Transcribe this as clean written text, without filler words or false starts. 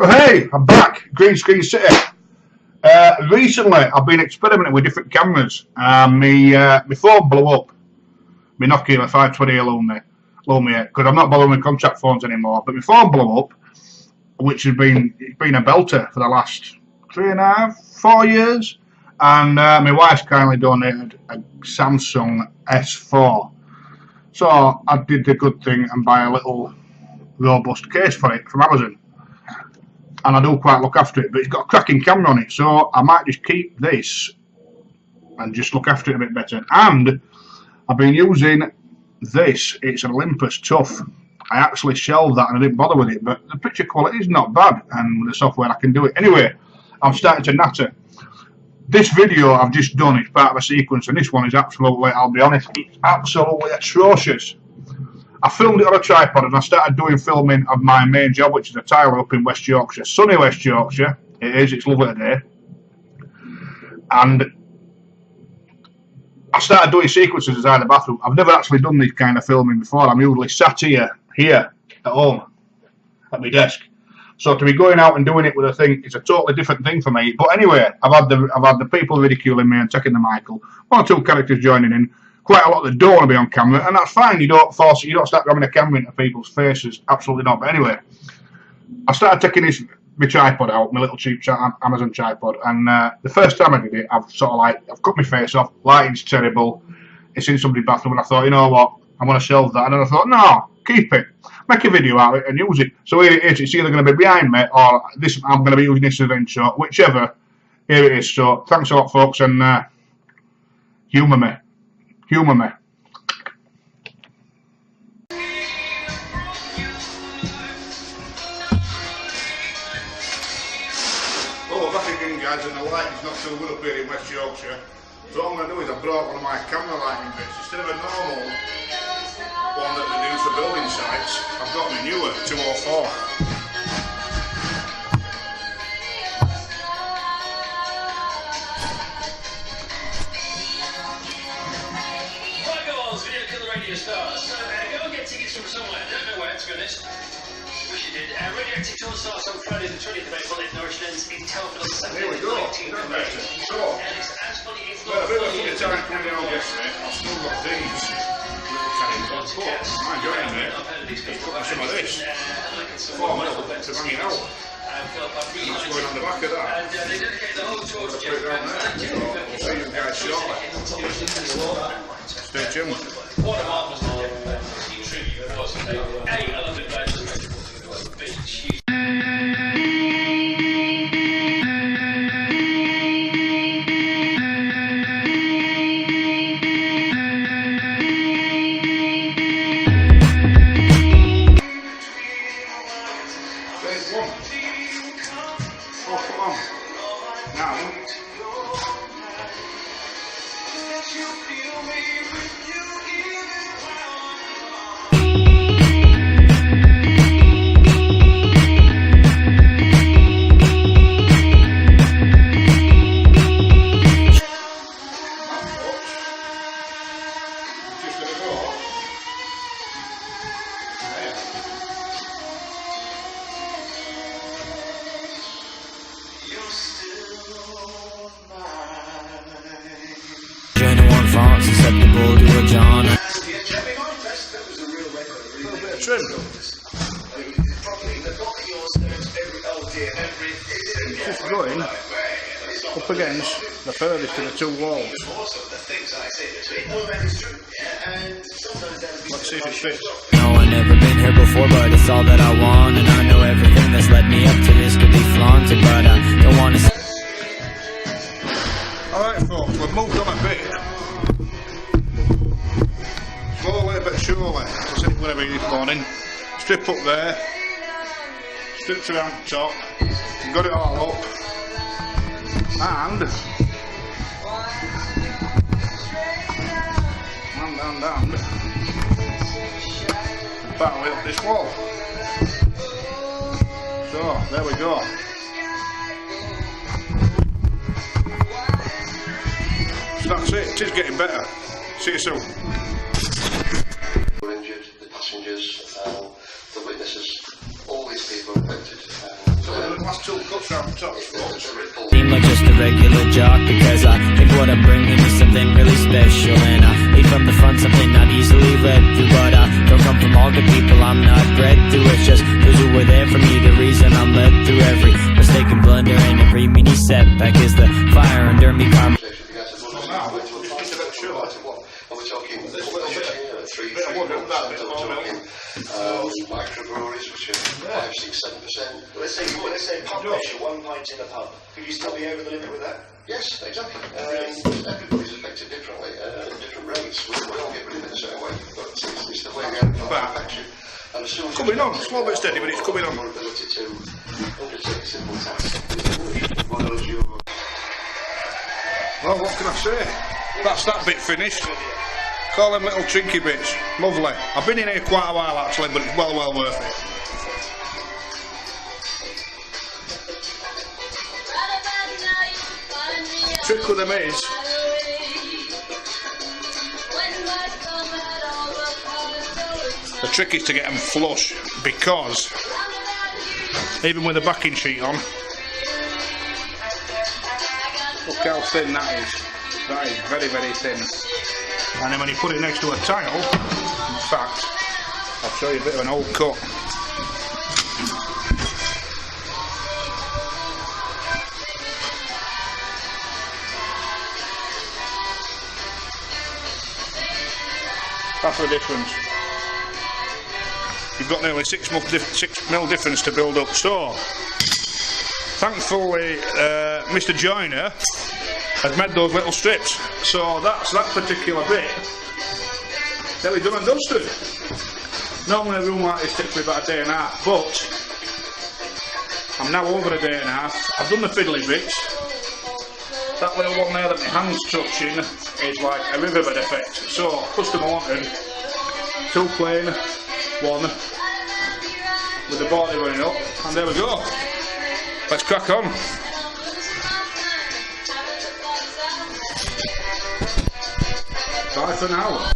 Hey, I'm back. Green Screen City. Recently, I've been experimenting with different cameras. My phone blew up. My Nokia 520 Lumia, because I'm not bothering with contract phones anymore. But my phone blew up, which has been a belter for the last 3.5, 4 years. And my wife's kindly donated a Samsung S4. So I did the good thing and buy a little robust case for it from Amazon. And I do quite look after it, but it's got a cracking camera on it, so I might just keep this and just look after it a bit better. And I've been using this. It's an Olympus Tough. I actually shelved that and I didn't bother with it, but the picture quality is not bad, and with the software I can do it. Anyway, I'm starting to natter. This video I've just done is part of a sequence, and this one is absolutely, I'll be honest, it's absolutely atrocious. I filmed it on a tripod and I started doing filming of my main job, which is a tiler up in West Yorkshire, sunny West Yorkshire. It's lovely today. And I started doing sequences inside the bathroom. I've never actually done this kind of filming before. I'm usually sat here at home, at my desk. So to be going out and doing it with a thing is a totally different thing for me. But anyway, I've had the people ridiculing me and taking the Michael. 1 or 2 characters joining in. Quite a lot that don't want to be on camera, and that's fine. You don't force it. You don't start grabbing a camera into people's faces. Absolutely not. But anyway, I started taking my tripod out, my little cheap Amazon tripod, and the first time I did it, I've cut my face off. Lighting's terrible. It's in somebody's bathroom, and I thought, you know what, I'm going to shelve that. And then I thought, no, keep it. Make a video out of it and use it. So here it is. It's either going to be behind me or this. I'm going to be using this as an intro, whichever. Here it is. So thanks a lot, folks, and humour me. Humour me. Oh, back again, guys, and the lighting's not too good up here in West Yorkshire. So what I'm going to do is I've brought one of my camera lighting bits. Instead of a normal one that they use for building sites, I've got my newer 204. Stars. So go and get tickets from somewhere. I don't know where, to be honest. Wish you did. Radioactive Tour starts on Friday the 20th of April in Norwich, in Telford on Saturday the 19th of May. So, And it's as funny, it's well, not a bit of a funny. funny time coming out yesterday. I've still got these little cannons. I'm enjoying it. Put some of this. 4 mil to hanging out. That's going on the back of that. And they dedicate the whole tour to Put it down there. So, we'll see you guys shortly. Stay tuned. What a marvellous tribute it was. I love it, guys. There's one. Oh, come on. Now. Susceptible to a John. Trim. Just going up against the furthest of the 2 walls. Let's see if it fits. No, I've never been here before, but it's all that I want, and I know everything that's led me up to this could be flaunted, but I don't want to. Alright, folks, we've moved on a bit. Slowly but surely, I said whenever you're spawning, strip up there, strip to the top, got it all up, and battle up this wall. So, there we go. So that's it, it is getting better. See you soon. Injured, the passengers, the witnesses, all these people are affected. Seem like just a regular jock, because I think what I'm bringing is something really special, and I lead from the front, something not easily led through, but I don't come from all good people, I'm not bred through. It's just those who were there for me, the reason I'm led through every mistake and blunder, and every mini setback is the fire under me. Karma. Microbreweries, which are 5, 6, 7%. Let's say pub pressure, 1 pint in a pub. Could you still be over the limit with that? Yes, exactly. Everybody's affected differently, at different rates. We all get rid of it the same way, but it's the way we have to manufacture. And as soon as coming on, slow but steady, but it's coming on. Your ability to undertake a simple task. Well, what can I say? That's that bit finished. Call them little trinky bits. Lovely. I've been in here quite a while actually, but it's well worth it. Trick with them is, the trick is to get them flush, because even with the backing sheet on, look how thin that is. That is very thin. And then when you put it next to a tile, in fact, I'll show you a bit of an old cut. That's the difference. You've got nearly 6 mil difference to build up. So, thankfully, Mr. Joyner has made those little strips. So that's that particular bit. Nearly done and dusted. Normally a room like this takes me about a day and a half, but I'm now over a day and a half. I've done the fiddly bits. That little one there that my hand's touching is like a riverbed effect. So, customer wanted 2 plain, 1 with the body running up, and there we go. Let's crack on. Bye for now.